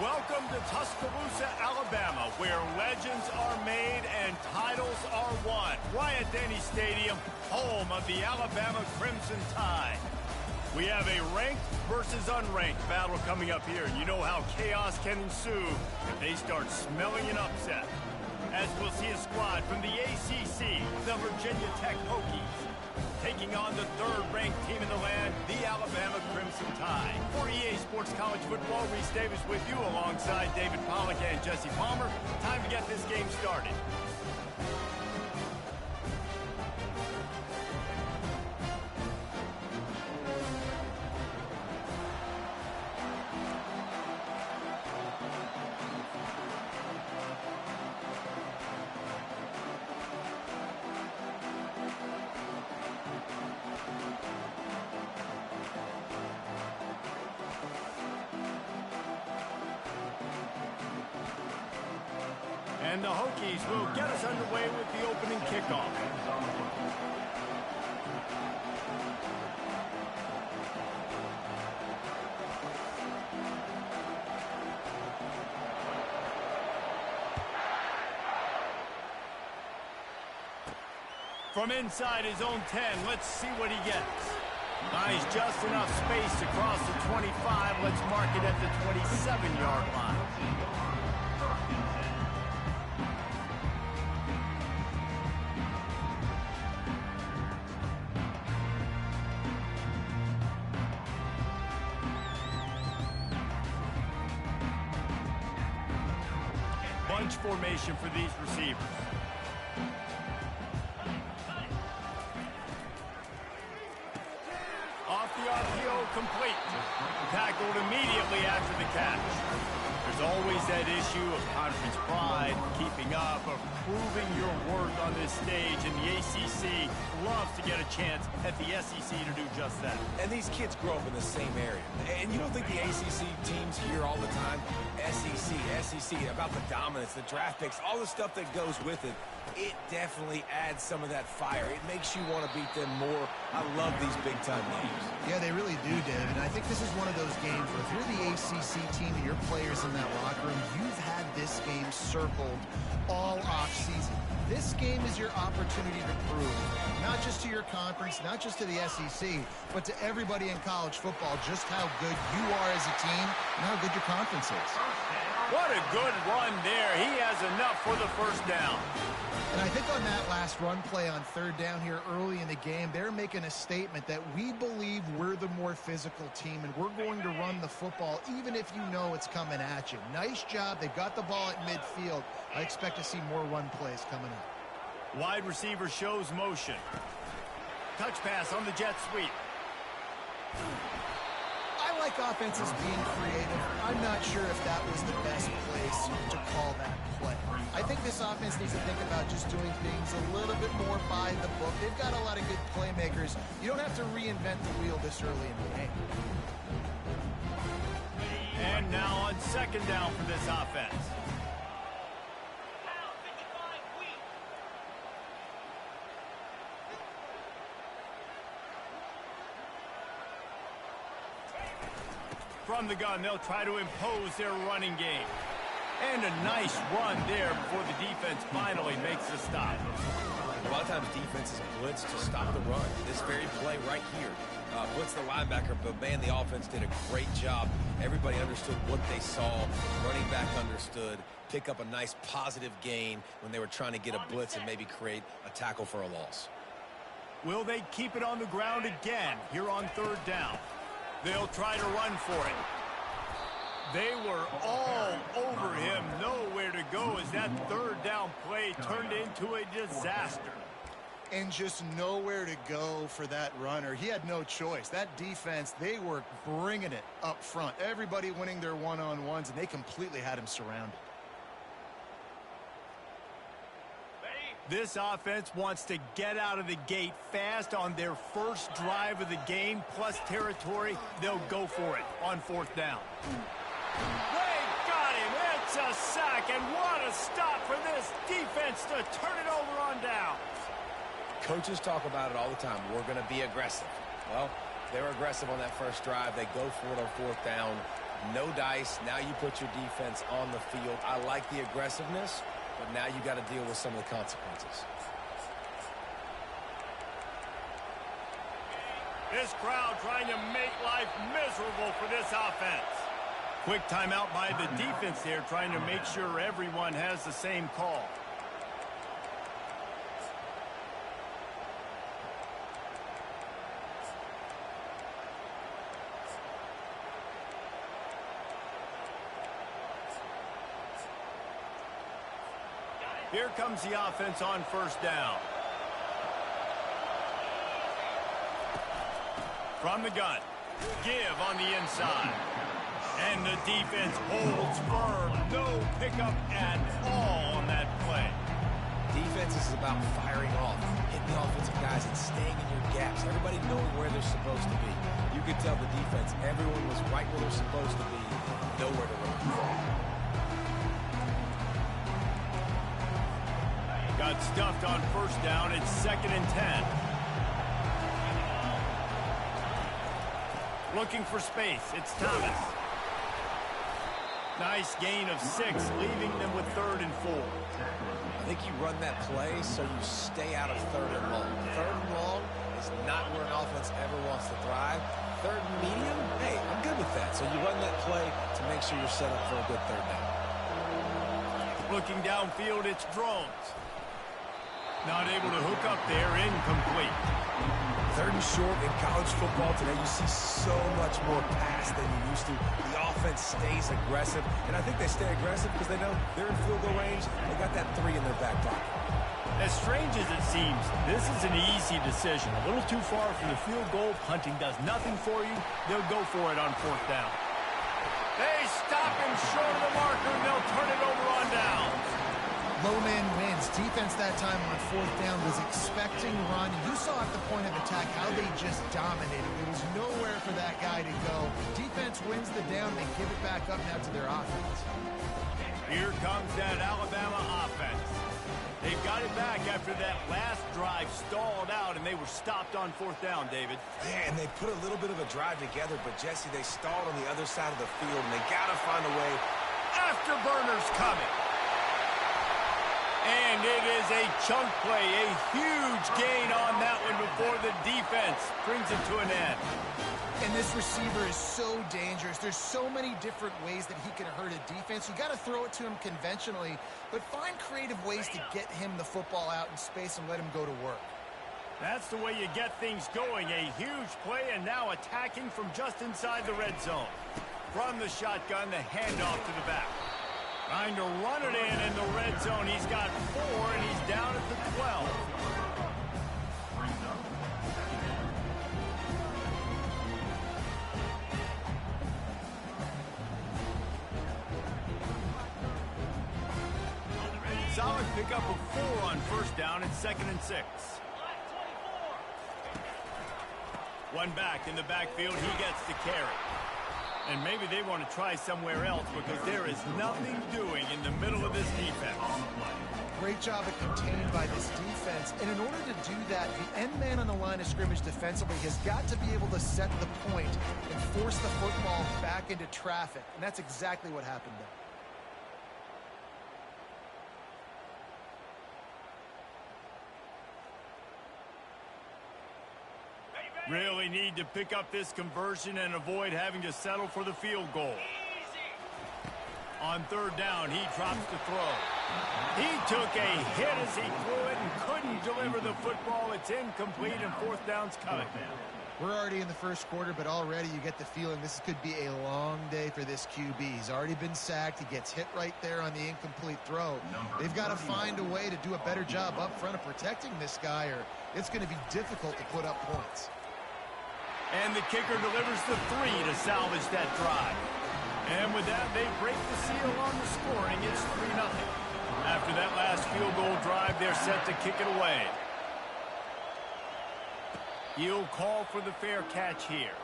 Welcome to Tuscaloosa, Alabama, where legends are made and titles are won. Bryant-Denny Stadium, home of the Alabama Crimson Tide. We have a ranked versus unranked battle coming up here, and you know how chaos can ensue if they start smelling an upset. As we'll see a squad from the ACC, the Virginia Tech Hokies, taking on the third-ranked team in the land, the Alabama Crimson Tide. For EA Sports College Football, Reese Davis with you alongside David Pollack and Jesse Palmer. Time to get this game started. And the Hokies will get us underway with the opening kickoff. From inside his own 10, let's see what he gets. Nice, just enough space to cross the 25. Let's mark it at the 27-yard line. Bunch formation for these receivers. Off the RPO, complete. Tackled immediately after the catch. There's always that issue of conference pride, keeping up, of proving your worth on this stage, and the ACC loves to get a chance at the SEC to do just that. And these kids grow up in the same area. And you don't think the ACC teams hear all the time, SEC, about the dominance, the draft picks, all the stuff that goes with it. It definitely adds some of that fire. It makes you want to beat them more. I love these big-time games. Yeah, they really do, David. And I think this is one of those games where if you're the ACC team and your players in that locker room, you've had this game circled all offseason. This game is your opportunity to prove, not just to your conference, not just to the SEC, but to everybody in college football, just how good you are as a team and how good your conference is. What a good run there. He has enough for the first down. And I think on that last run play on third down here early in the game, they're making a statement that we believe we're the more physical team and we're going to run the football even if you know it's coming at you. Nice job. They got the ball at midfield. I expect to see more run plays coming up. Wide receiver shows motion. Touch pass on the jet sweep. I like offenses being creative. I'm not sure if that was the best place to call that play. I think this offense needs to think about just doing things a little bit more by the book. They've got a lot of good playmakers. You don't have to reinvent the wheel this early in the game. And now on second down for this offense. From the gun, they'll try to impose their running game. And a nice run there before the defense finally makes the stop. A lot of times defenses blitz to stop the run. This very play right here blitz the linebacker, but man, the offense did a great job. Everybody understood what they saw. Running back understood. Pick up a nice positive gain when they were trying to get a blitz and maybe create a tackle for a loss. Will they keep it on the ground again here on third down? They'll try to run for it. They were all over him, nowhere to go as that third down play turned into a disaster. And just nowhere to go for that runner. He had no choice. That defense, they were bringing it up front. Everybody winning their one-on-ones, and they completely had him surrounded. This offense wants to get out of the gate fast on their first drive of the game, plus territory. They'll go for it on fourth down. They got him. It's a sack, and what a stop for this defense to turn it over on down. Coaches talk about it all the time. We're going to be aggressive. Well, they were aggressive on that first drive. They go for it on fourth down. No dice. Now you put your defense on the field. I like the aggressiveness, but now you got to deal with some of the consequences. This crowd trying to make life miserable for this offense. Quick timeout by the defense there, trying to make sure everyone has the same call. Here comes the offense on first down. From the gun, give on the inside. And the defense holds firm. No pickup at all on that play. Defense is about firing off, hitting the offensive guys and staying in your gaps. Everybody knowing where they're supposed to be. You could tell the defense, everyone was right where they're supposed to be, nowhere to run. Got stuffed on first down. It's 2nd and 10. Looking for space. It's Thomas. Nice gain of 6, leaving them with 3rd and 4. I think you run that play so you stay out of 3rd and long. 3rd and long is not where an offense ever wants to thrive. 3rd and medium, hey, I'm good with that. So you run that play to make sure you're set up for a good 3rd down. Looking downfield, it's Drones. Not able to hook up there, incomplete. 3rd and short in college football today, you see so much more pass than you used to. The offense stays aggressive, and I think they stay aggressive because they know they're in field goal range. They got that 3 in their back pocket. As strange as it seems, this is an easy decision. A little too far for the field goal. Punting does nothing for you. They'll go for it on 4th down. They stop him short of the marker, and they'll turn it over on downs. Low man wins. Defense that time on 4th down was expecting run. You saw at the point of attack how they just dominated. There was nowhere for that guy to go. Defense wins the down. They give it back up now to their offense. Here comes that Alabama offense. They've got it back after that last drive stalled out, and they were stopped on 4th down, David. Yeah, and they put a little bit of a drive together, but, Jesse, they stalled on the other side of the field, and they got to find a way. Afterburners coming. And it is a chunk play, a huge gain on that one before the defense brings it to an end. And this receiver is so dangerous. There's so many different ways that he can hurt a defense. You got to throw it to him conventionally, but find creative ways to get him the football out in space and let him go to work. That's the way you get things going. A huge play, and now attacking from just inside the red zone. From the shotgun, the handoff to the back. Trying to run it in the red zone. He's got 4, and he's down at the 12. Solid pickup of 4 on first down. It's 2nd and 6. One back in the backfield. He gets the carry. And maybe they want to try somewhere else because there is nothing doing in the middle of this defense. Great job of contained by this defense. And in order to do that, the end man on the line of scrimmage defensively has got to be able to set the point and force the football back into traffic. And that's exactly what happened there. Really need to pick up this conversion and avoid having to settle for the field goal. On 3rd down, he drops the throw. He took a hit as he threw it and couldn't deliver the football. It's incomplete, and 4th down's coming. We're already in the first quarter, but already you get the feeling this could be a long day for this QB. He's already been sacked. He gets hit right there on the incomplete throw. They've got to find a way to do a better job up front of protecting this guy, or it's going to be difficult to put up points. And the kicker delivers the 3 to salvage that drive. And with that, they break the seal on the scoring. It's 3-0. After that last field goal drive, they're set to kick it away. He'll call for the fair catch here.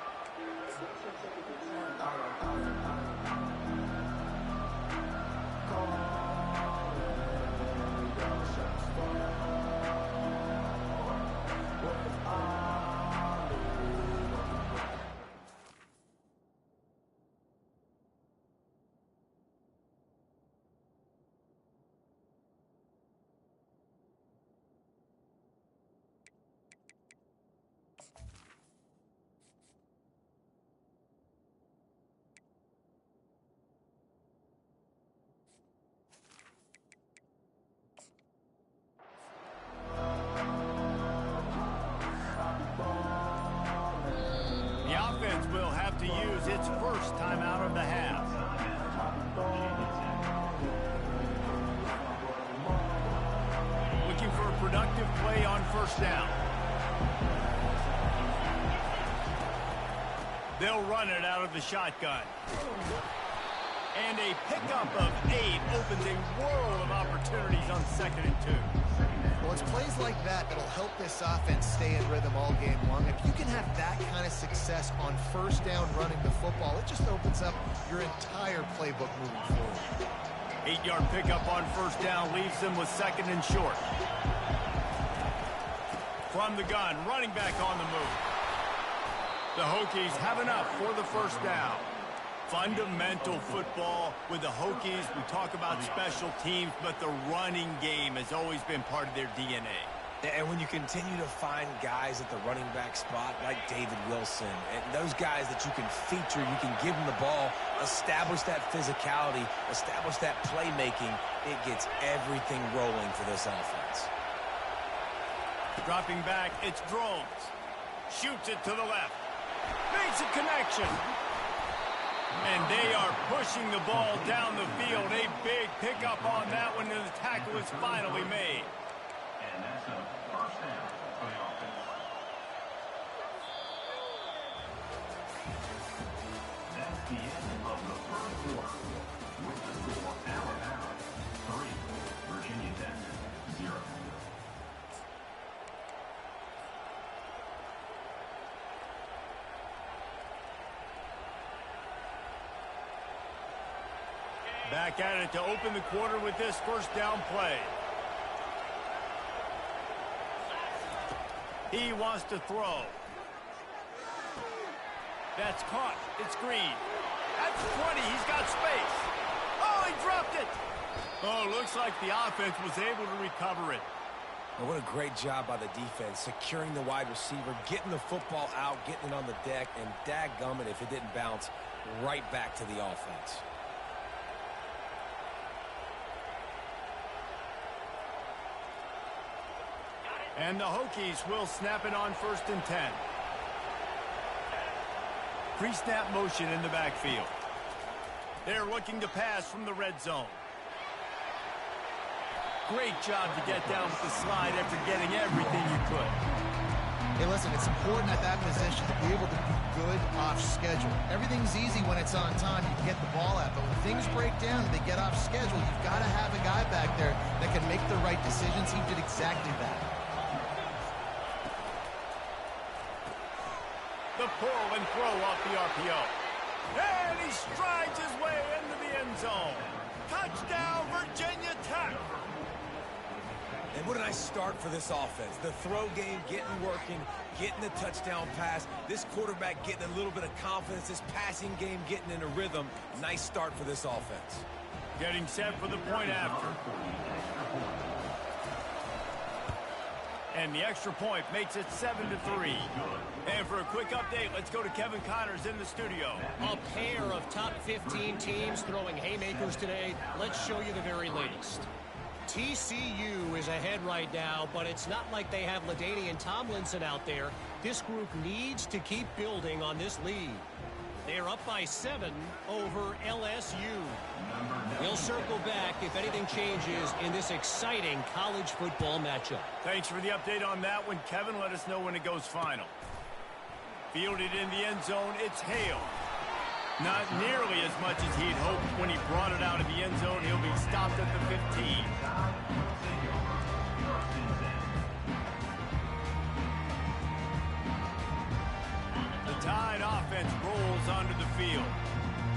productive play on first down. They'll run it out of the shotgun. And a pickup of 8 opens a world of opportunities on 2nd and 2. Well, it's plays like that that'll help this offense stay in rhythm all game long. If you can have that kind of success on first down running the football, it just opens up your entire playbook moving forward. 8-yard pickup on first down leaves them with 2nd and short. From the gun, running back on the move. The Hokies have enough for the first down. Fundamental football with the Hokies. We talk about special teams, but the running game has always been part of their DNA. And when you continue to find guys at the running back spot like David Wilson, and those guys that you can feature, you can give them the ball, establish that physicality, establish that playmaking, it gets everything rolling for this offense. Dropping back, it's Drones. Shoots it to the left. Makes a connection. And they are pushing the ball down the field. A big pickup on that one, and the tackle is finally made. And that's a first down for the offense. That's the end of the first quarter. With the score, Alabama 3, Virginia Tech 0. Back at it to open the quarter with this first down play. He wants to throw. That's caught. It's Green. That's 20. He's got space. Oh, he dropped it. Oh, looks like the offense was able to recover it. Well, what a great job by the defense, securing the wide receiver, getting the football out, getting it on the deck, and dadgummit if it didn't bounce right back to the offense. And the Hokies will snap it on 1st and 10. Pre-snap motion in the backfield. They're looking to pass from the red zone. Great job to get down with the slide after getting everything you could. Hey, listen, it's important at that position to be able to be good off schedule. Everything's easy when it's on time. You can get the ball out. But when things break down and they get off schedule, you've got to have a guy back there that can make the right decisions. He did exactly that. The pull and throw off the RPO. And he strides his way into the end zone. Touchdown, Virginia Tech. And what a nice start for this offense. The throw game getting working, getting the touchdown pass. This quarterback getting a little bit of confidence. This passing game getting in a rhythm. Nice start for this offense. Getting set for the point after. And the extra point makes it 7-3. And for a quick update, let's go to Kevin Connors in the studio. A pair of top 15 teams throwing haymakers today. Let's show you the very latest. TCU is ahead right now, but it's not like they have LaDainian Tomlinson out there. This group needs to keep building on this lead. They're up by 7 over LSU. We'll circle back if anything changes in this exciting college football matchup. Thanks for the update on that one, Kevin. Let us know when it goes final. Fielded in the end zone, it's Hale. Not nearly as much as he'd hoped when he brought it out of the end zone. He'll be stopped at the 15. The Tide offense rolls onto the field.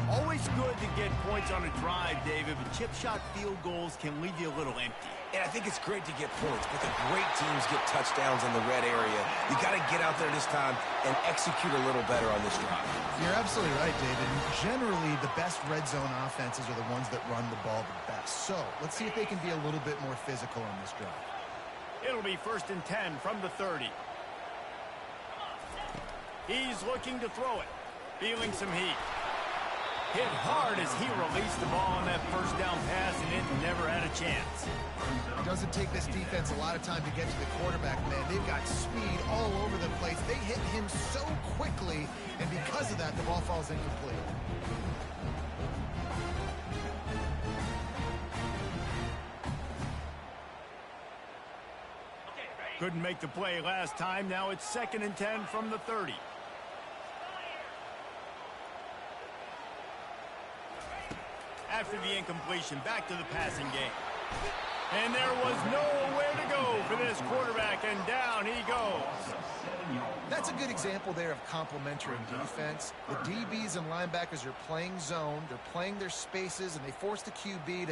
Always good to get points on a drive, David, but chip shot field goals can leave you a little empty. And I think it's great to get points, but the great teams get touchdowns in the red area. You got to get out there this time and execute a little better on this drive. You're absolutely right, David. Generally, the best red zone offenses are the ones that run the ball the best. So let's see if they can be a little bit more physical on this drive. It'll be 1st and 10 from the 30. He's looking to throw it. Feeling some heat. Hit hard as he released the ball on that first down pass, and it never had a chance. It doesn't take this defense a lot of time to get to the quarterback, man. They've got speed all over the place. They hit him so quickly, and because of that, the ball falls incomplete. Couldn't make the play last time. Now it's 2nd and 10 from the 30. After the incompletion, back to the passing game. And there was nowhere to go for this quarterback, and down he goes. That's a good example there of complementary defense. The DBs and linebackers are playing zone, they're playing their spaces, and they force the QB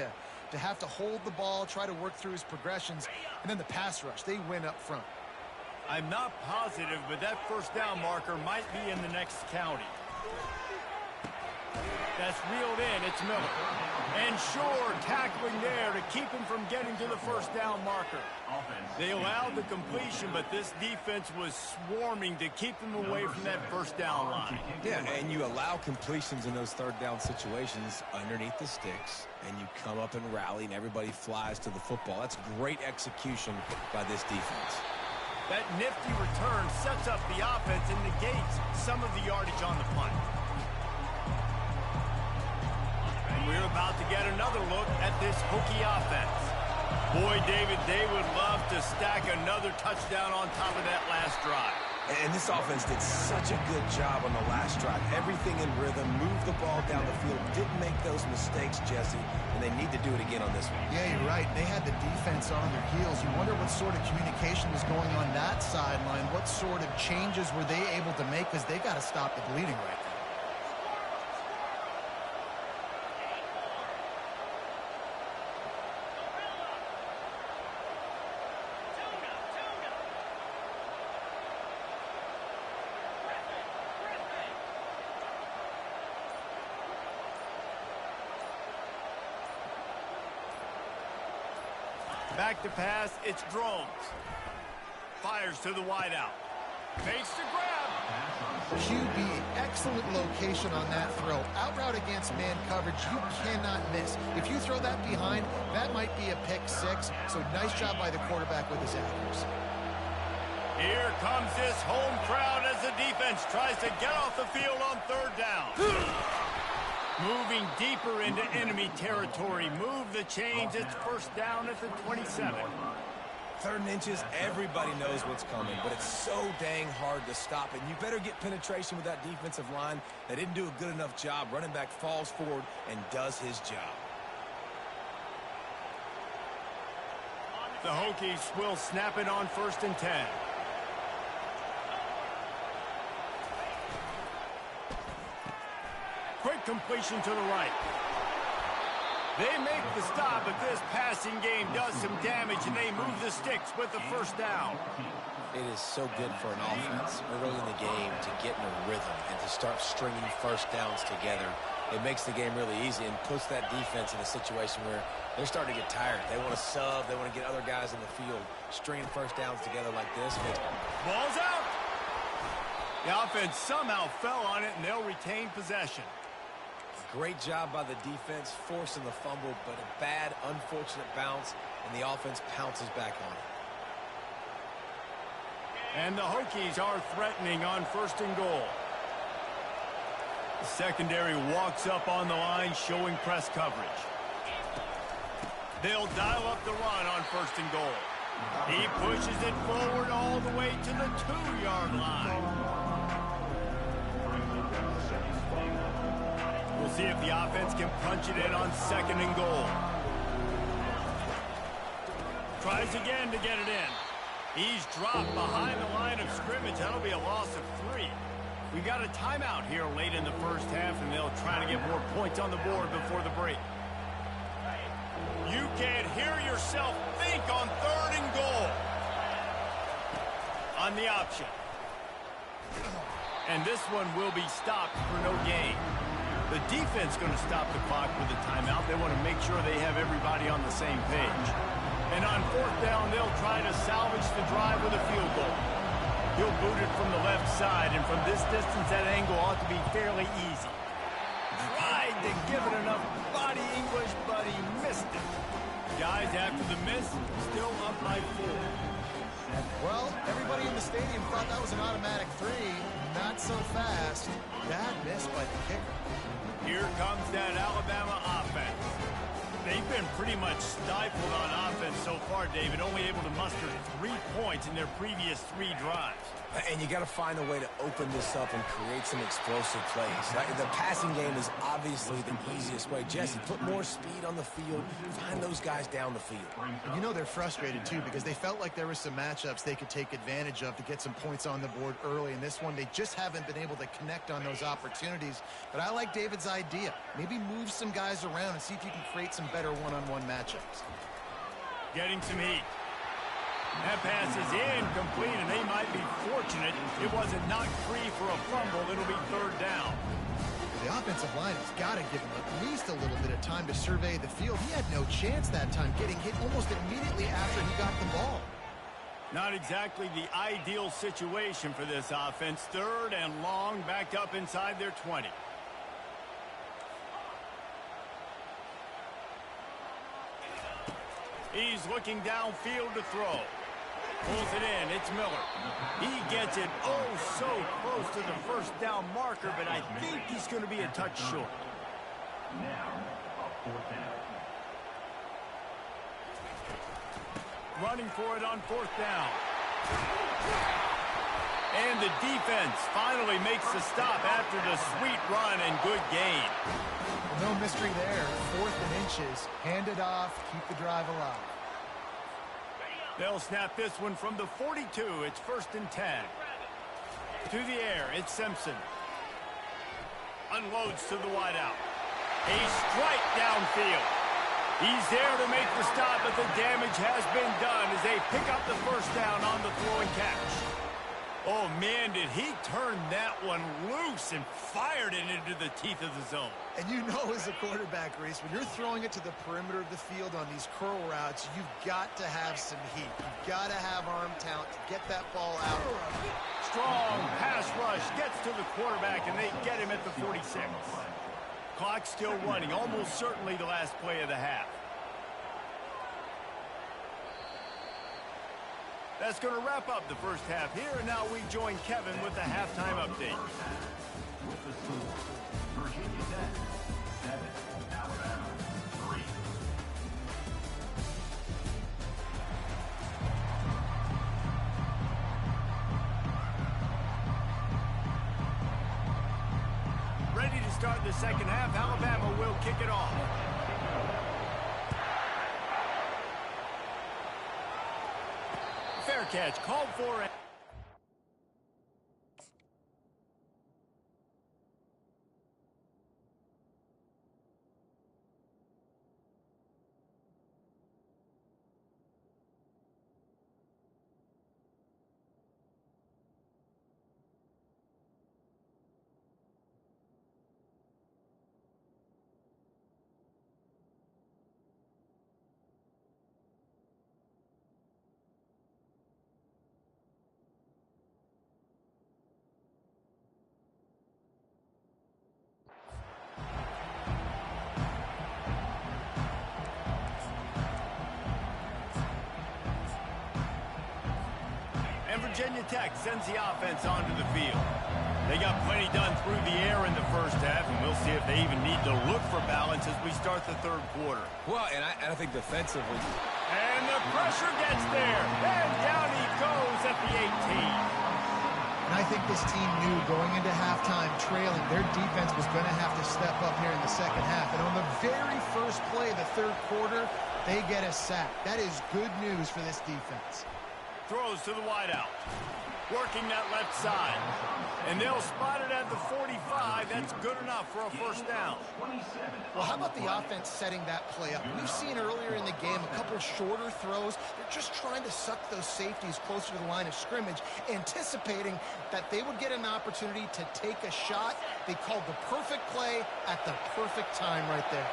to have to hold the ball, try to work through his progressions, and then the pass rush, they win up front. I'm not positive, but that first down marker might be in the next county. That's reeled in. It's Miller. And Shore tackling there to keep him from getting to the first down marker. They allowed the completion, but this defense was swarming to keep them away from that first down line. Yeah, and you allow completions in those third down situations underneath the sticks, and you come up and rally, and everybody flies to the football. That's great execution by this defense. That nifty return sets up the offense and negates some of the yardage on the punt. We're about to get another look at this Hokie offense. Boy, David, they would love to stack another touchdown on top of that last drive. And this offense did such a good job on the last drive. Everything in rhythm, moved the ball down the field, didn't make those mistakes, Jesse, and they need to do it again on this one. Yeah, you're right. They had the defense on their heels. You wonder what sort of communication was going on that sideline. What sort of changes were they able to make, because they got to stop the bleeding right now. Back to pass, it's Drones. Fires to the wideout. Makes the grab. QB, excellent location on that throw. Out route against man coverage, you cannot miss. If you throw that behind, that might be a pick six. So nice job by the quarterback with his accuracy. Here comes this home crowd as the defense tries to get off the field on third down. Moving deeper into enemy territory. Move the chains. It's first down at the 27. 3rd and inches, everybody knows what's coming, but it's so dang hard to stop it. You better get penetration with that defensive line. They didn't do a good enough job. Running back falls forward and does his job. The Hokies will snap it on 1st and 10. Quick completion to the right. They make the stop, but this passing game does some damage, and they move the sticks with the first down. It is so good for an offense early in the game to get in a rhythm and to start stringing first downs together. It makes the game really easy and puts that defense in a situation where they're starting to get tired. They want to sub. They want to get other guys in the field. Stringing first downs together like this. Ball's out. The offense somehow fell on it, and they'll retain possession. Great job by the defense, forcing the fumble, but a bad, unfortunate bounce, and the offense pounces back on it. And the Hokies are threatening on 1st and goal. The secondary walks up on the line, showing press coverage. They'll dial up the run on 1st and goal. He pushes it forward all the way to the 2-yard line. We'll see if the offense can punch it in on 2nd and goal. Tries again to get it in. He's dropped behind the line of scrimmage. That'll be a loss of 3. We got a timeout here late in the first half, and they'll try to get more points on the board before the break. You can't hear yourself think on 3rd and goal. On the option. And this one will be stopped for no gain. The defense going to stop the clock with a timeout. They want to make sure they have everybody on the same page. And on 4th down, they'll try to salvage the drive with a field goal. He'll boot it from the left side, and from this distance, that angle ought to be fairly easy. Tried to give it enough body English, but he missed it. Guys, after the miss, still up by 4. Well, everybody in the stadium thought that was an automatic 3. Not so fast. Bad miss by the kicker. Here comes that Alabama offense. They been pretty much stifled on offense so far, David, only able to muster 3 points in their previous 3 drives. And you got to find a way to open this up and create some explosive plays. The passing game is obviously the easiest way. Jesse, put more speed on the field. Find those guys down the field. And you know they're frustrated, too, because they felt like there were some matchups they could take advantage of to get some points on the board early. In this one, they just haven't been able to connect on those opportunities. But I like David's idea. Maybe move some guys around and see if you can create some better one-on-one matchups. Getting some heat. That pass is incomplete, and they might be fortunate it wasn't knocked free for a fumble. It'll be 3rd down. The offensive line has got to give him at least a little bit of time to survey the field. He had no chance that time, getting hit almost immediately after he got the ball. Not exactly the ideal situation for this offense. 3rd and long, backed up inside their 20. He's looking downfield to throw. Pulls it in. It's Miller. He gets it so close to the 1st down marker, but I think he's going to be a touch short. Now, a 4th down. Running for it on 4th down. And the defense finally makes the stop after the sweet run and good gain. No mystery there. 4th and inches. Hand it off. Keep the drive alive. They'll snap this one from the 42. It's 1st and 10. To the air, it's Simpson. Unloads to the wideout. A strike downfield. He's there to make the stop, but the damage has been done as they pick up the 1st down on the throw and catch. Oh, man, did he turn that one loose and fired it into the teeth of the zone. And you know as a quarterback, Reese, when you're throwing it to the perimeter of the field on these curl routes, you've got to have some heat. You've got to have arm talent to get that ball out. Strong pass rush gets to the quarterback, and they get him at the 46. Clock still running, almost certainly the last play of the half. That's going to wrap up the 1st half here, and now we join Kevin with the halftime update. With the score, Virginia Tech 7, Alabama 3. Ready to start the 2nd half. Alabama will kick it off. Fair catch, called for it. Virginia Tech sends the offense onto the field. They got plenty done through the air in the 1st half, and we'll see if they even need to look for balance as we start the 3rd quarter. Well, and I think defensively. And the pressure gets there. And down he goes at the 18. And I think this team knew going into halftime trailing, their defense was going to have to step up here in the 2nd half. And on the very first play of the 3rd quarter, they get a sack. That is good news for this defense. Throws to the wideout. Working that left side. And they'll spot it at the 45. That's good enough for a 1st down. Well, how about the offense setting that play up? We've seen earlier in the game a couple shorter throws. They're just trying to suck those safeties closer to the line of scrimmage, anticipating that they would get an opportunity to take a shot. They called the perfect play at the perfect time right there.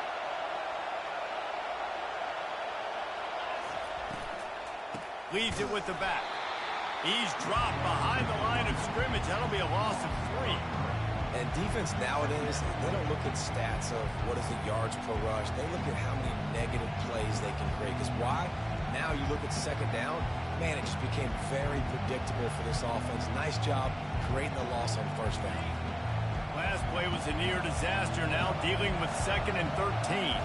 Leaves it with the back. He's dropped behind the line of scrimmage. That'll be a loss of 3. And defense nowadays, they don't look at stats of what is the yards per rush. They look at how many negative plays they can create. Because why? Now you look at 2nd down, man, it just became very predictable for this offense. Nice job creating the loss on 1st down. Last play was a near disaster. Now dealing with 2nd and 13.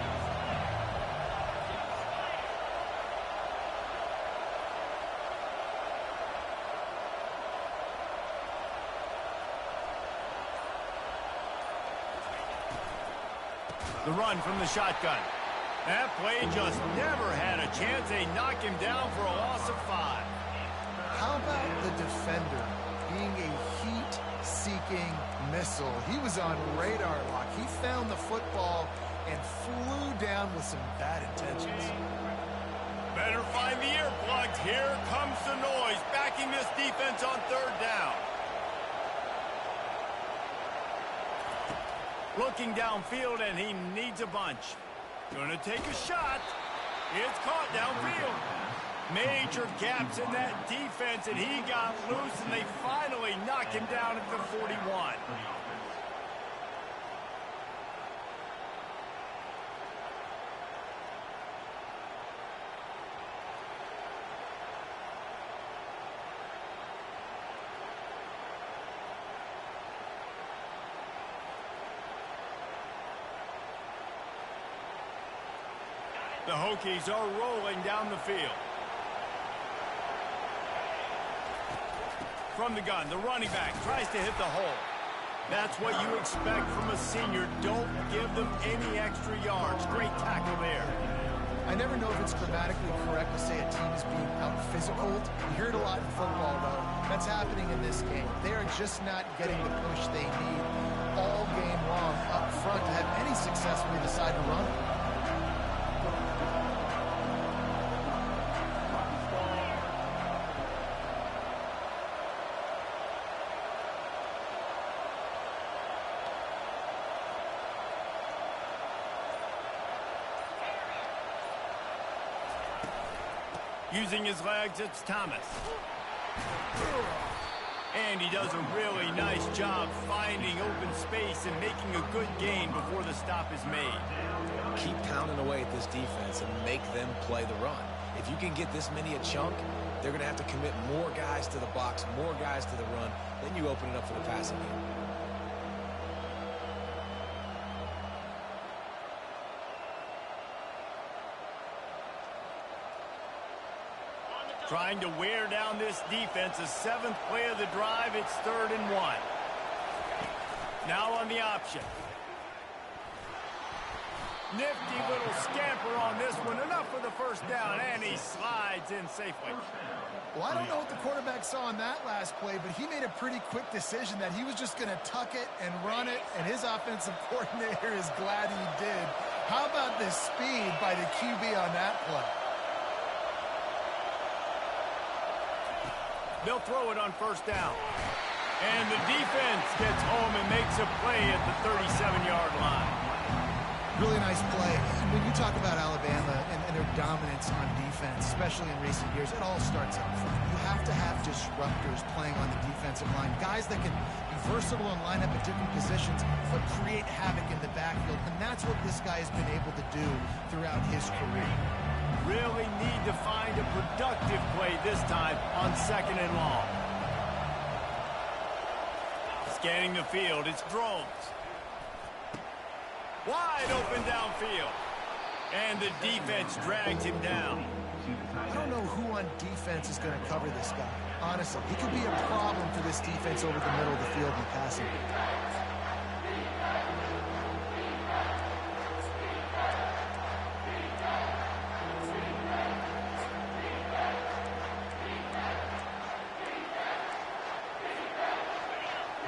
The run from the shotgun. That play just never had a chance. They knock him down for a loss of 5. How about the defender being a heat-seeking missile? He was on radar lock. He found the football and flew down with some bad intentions. Better find the earplugs. Here comes the noise, backing this defense on 3rd down. Looking downfield, and he needs a bunch. Gonna take a shot. It's caught downfield. Major gaps in that defense, and he got loose, and they finally knock him down at the 41. The Hokies are rolling down the field. From the gun, the running back tries to hit the hole. That's what you expect from a senior. Don't give them any extra yards. Great tackle there. I never know if it's grammatically correct to say a team is being out-physicaled. You hear it a lot in football, though. That's happening in this game. They are just not getting the push they need all game long up front to have any success when they decide to run it. Using his legs, it's Thomas. And he does a really nice job finding open space and making a good gain before the stop is made. Keep pounding away at this defense and make them play the run. If you can get this many a chunk, they're going to have to commit more guys to the box, more guys to the run. Then you open it up for the passing game. Trying to wear down this defense. The 7th play of the drive. It's 3rd and 1. Now on the option. Nifty little scamper on this one. Enough for the 1st down, and he slides in safely. Well, I don't know what the quarterback saw on that last play, but he made a pretty quick decision that he was just going to tuck it and run it, and his offensive coordinator is glad he did. How about the speed by the QB on that play? They'll throw it on 1st down. And the defense gets home and makes a play at the 37-yard line. Really nice play. And when you talk about Alabama and their dominance on defense, especially in recent years, it all starts up front. You have to have disruptors playing on the defensive line, guys that can be versatile and line up at different positions, but create havoc in the backfield. And that's what this guy has been able to do throughout his career. Really need to find a productive play this time on 2nd and long. Scanning the field, it's Drones. Wide open downfield. And the defense dragged him down. I don't know who on defense is going to cover this guy. Honestly, he could be a problem for this defense over the middle of the field in passing.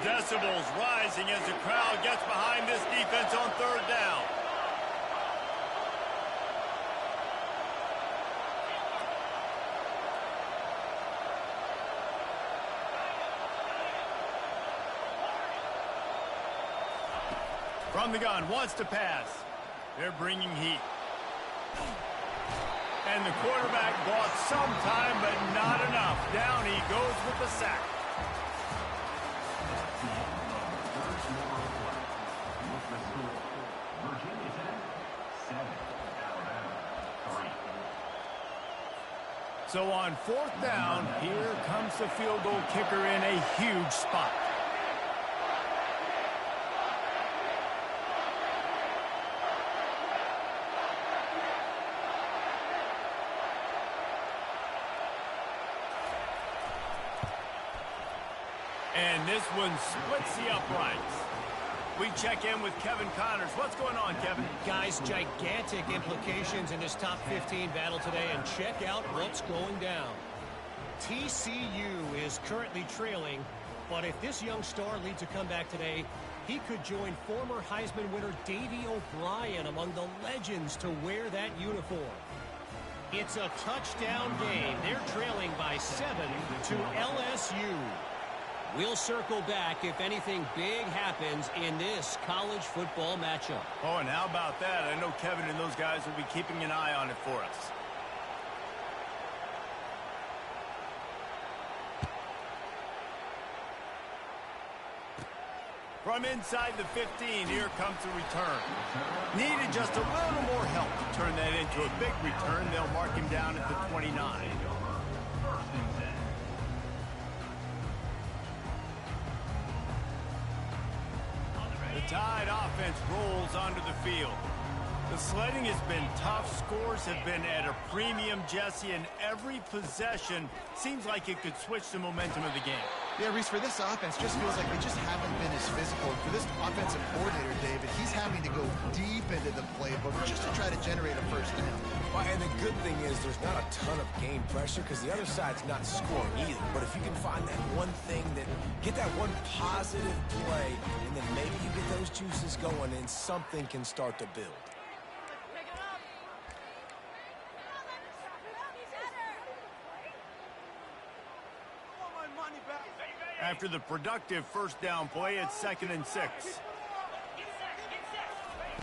Decibels rising as the crowd gets behind this defense on 3rd down. From the gun, wants to pass. They're bringing heat. And the quarterback bought some time, but not enough. Down he goes with the sack. So on 4th down, here comes the field goal kicker in a huge spot. And this one splits the uprights. We check in with Kevin Connors. What's going on, Kevin? Guys, gigantic implications in this top 15 battle today, and check out what's going down. TCU is currently trailing, but if this young star leads a comeback today, he could join former Heisman winner Davey O'Brien among the legends to wear that uniform. It's a touchdown game. They're trailing by 7 to LSU. We'll circle back if anything big happens in this college football matchup. Oh, and how about that? I know Kevin and those guys will be keeping an eye on it for us. From inside the 15, here comes the return. Needed just a little more help to turn that into a big return. They'll mark him down at the 29. The Tide offense rolls onto the field. The sledding has been tough. Scores have been at a premium, Jesse, and every possession seems like it could switch the momentum of the game. Yeah, Reese, for this offense, just feels like they just haven't been as physical. For this offensive coordinator, David, he's having to go deep into the playbook just to try to generate a first down. Well, and the good thing is there's not a ton of game pressure because the other side's not scoring either. But if you can find that one thing, that get that one positive play, and then maybe you get those juices going and something can start to build. After the productive first down play, it's 2nd and 6.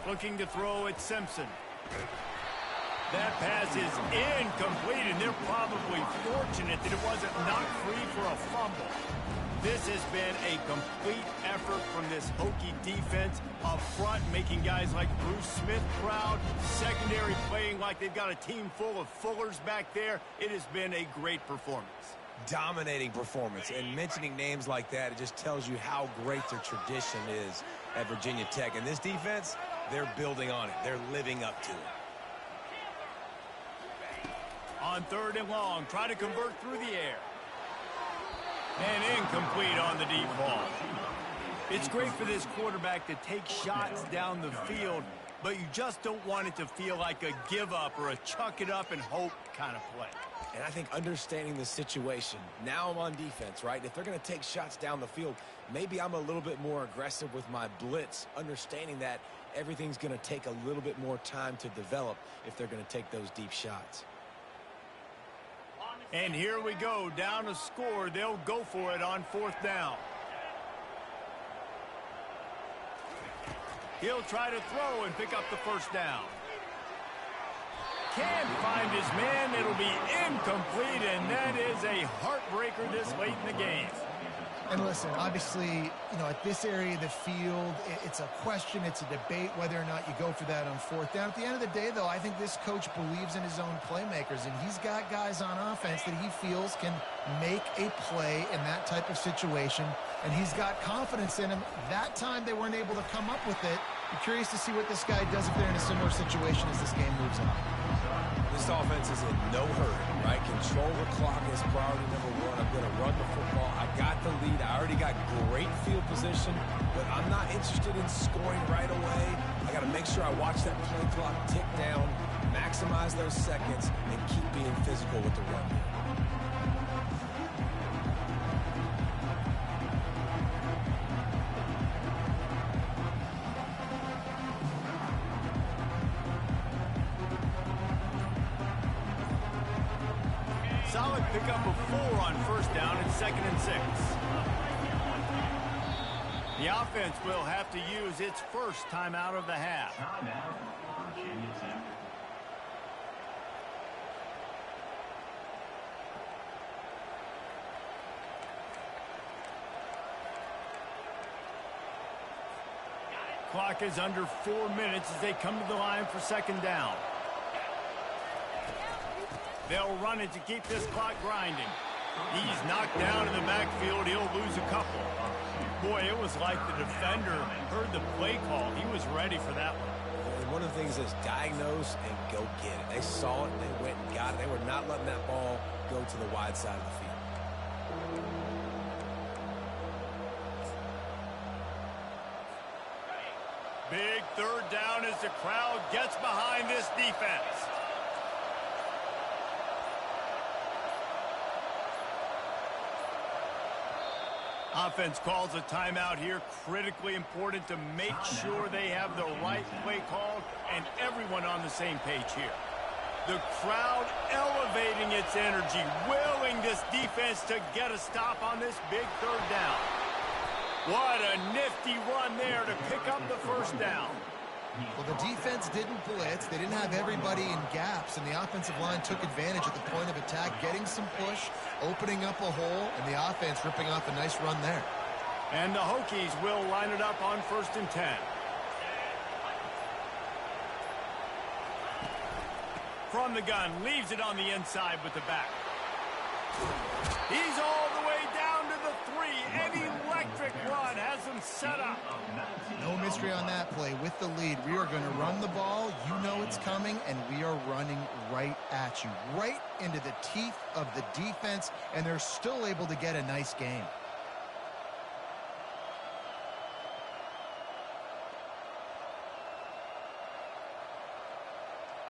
Looking to throw at Simpson. That pass is incomplete, and they're probably fortunate that it wasn't knocked free for a fumble. This has been a complete effort from this Hokie defense up front, making guys like Bruce Smith proud. Secondary playing like they've got a team full of Fullers back there. It has been a great performance. Dominating performance, and mentioning names like that, it just tells you how great their tradition is at Virginia Tech. And this defense, they're building on it. They're living up to it. On 3rd and long, try to convert through the air. And incomplete on the deep ball. It's great for this quarterback to take shots down the field, but you just don't want it to feel like a give up or a chuck it up and hope kind of play. And I think understanding the situation, now I'm on defense, right? If they're going to take shots down the field, maybe I'm a little bit more aggressive with my blitz, understanding that everything's going to take a little bit more time to develop if they're going to take those deep shots. And here we go, down a score. They'll go for it on 4th down. He'll try to throw and pick up the first down. Can't find his man. It'll be incomplete, and that is a heartbreaker this late in the game. And listen, obviously, at this area of the field, it's a question, it's a debate whether or not you go for that on 4th down. At the end of the day, though, I think this coach believes in his own playmakers, and he's got guys on offense that he feels can make a play in that type of situation, and he's got confidence in him. That time they weren't able to come up with it. I'm curious to see what this guy does if they're in a similar situation as this game moves on. This offense is in no hurry, right? Control the clock is priority number 1. I'm going to run the football. I got the lead. I already got great field position, but I'm not interested in scoring right away. I got to make sure I watch that play clock tick down, maximize those seconds, and keep being physical with the run. Solid pickup of 4 on 1st down and 2nd and 6. The offense will have to use its first timeout of the half. Timeout, Virginia Tech. Clock is under 4 minutes as they come to the line for 2nd down. They'll run it to keep this clock grinding. He's knocked down in the backfield. He'll lose a couple. Boy, it was like the defender heard the play call. He was ready for that one. And one of the things is diagnose and go get it. They saw it and they went and got it. They were not letting that ball go to the wide side of the field. Big third down as the crowd gets behind this defense. Offense calls a timeout here. Critically important to make sure they have the right play called and everyone on the same page here. The crowd elevating its energy, willing this defense to get a stop on this big third down. What a nifty run there to pick up the first down. Well, the defense didn't blitz. They didn't have everybody in gaps, and the offensive line took advantage at the point of attack, getting some push, opening up a hole, and the offense ripping off a nice run there. And the Hokies will line it up on 1st and 10. From the gun, leaves it on the inside with the back. He's all the way down to the 3. An electric run has him set up. No mystery on that play. With the lead, we are going to run the ball. You know it's coming, and we are running right at you, right into the teeth of the defense, and they're still able to get a nice game.